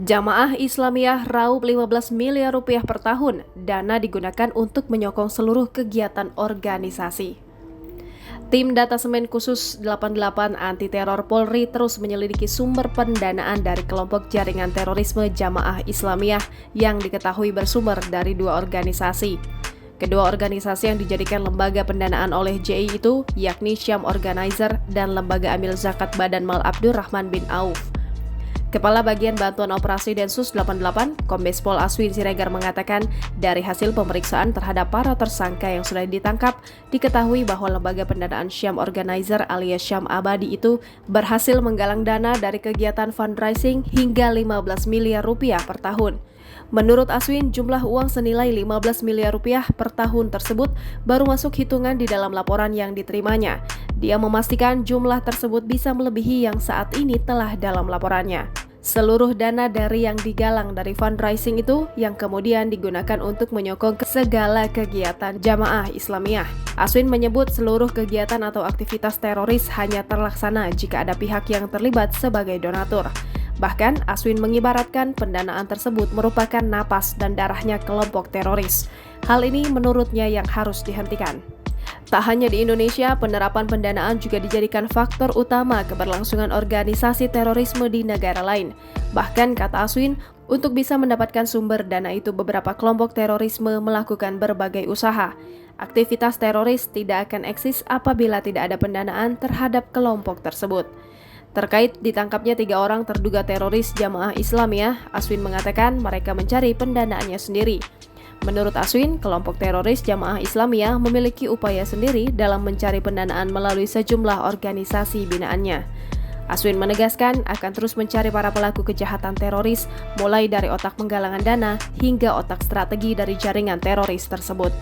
Jamaah Islamiyah raup 15 miliar rupiah per tahun. Dana digunakan untuk menyokong seluruh kegiatan organisasi. Tim Datasemen Khusus 88 Anti Teror Polri terus menyelidiki sumber pendanaan dari kelompok jaringan terorisme Jamaah Islamiyah yang diketahui bersumber dari dua organisasi. Kedua organisasi yang dijadikan lembaga pendanaan oleh JI itu yakni Syam Organizer dan Lembaga Amil Zakat Badan Mal Abdurrahman bin Auf. Kepala Bagian Bantuan Operasi Densus 88, Kombes Pol Aswin Siregar mengatakan, dari hasil pemeriksaan terhadap para tersangka yang sudah ditangkap, diketahui bahwa lembaga pendanaan Syam Organizer alias Syam Abadi itu berhasil menggalang dana dari kegiatan fundraising hingga 15 miliar rupiah per tahun. Menurut Aswin, jumlah uang senilai 15 miliar rupiah per tahun tersebut baru masuk hitungan di dalam laporan yang diterimanya. Dia memastikan jumlah tersebut bisa melebihi yang saat ini telah dalam laporannya. Seluruh dana dari yang digalang dari fundraising itu yang kemudian digunakan untuk menyokong segala kegiatan Jamaah Islamiyah. Aswin menyebut seluruh kegiatan atau aktivitas teroris hanya terlaksana jika ada pihak yang terlibat sebagai donatur. Bahkan, Aswin mengibaratkan pendanaan tersebut merupakan napas dan darahnya kelompok teroris. Hal ini menurutnya yang harus dihentikan. Tak hanya di Indonesia, penerapan pendanaan juga dijadikan faktor utama keberlangsungan organisasi terorisme di negara lain. Bahkan, kata Aswin, untuk bisa mendapatkan sumber dana itu beberapa kelompok terorisme melakukan berbagai usaha. Aktivitas teroris tidak akan eksis apabila tidak ada pendanaan terhadap kelompok tersebut. Terkait ditangkapnya 3 orang terduga teroris Jamaah Islamiyah, Aswin mengatakan mereka mencari pendanaannya sendiri. Menurut Aswin, kelompok teroris Jamaah Islamiyah memiliki upaya sendiri dalam mencari pendanaan melalui sejumlah organisasi binaannya. Aswin menegaskan akan terus mencari para pelaku kejahatan teroris, mulai dari otak penggalangan dana hingga otak strategi dari jaringan teroris tersebut.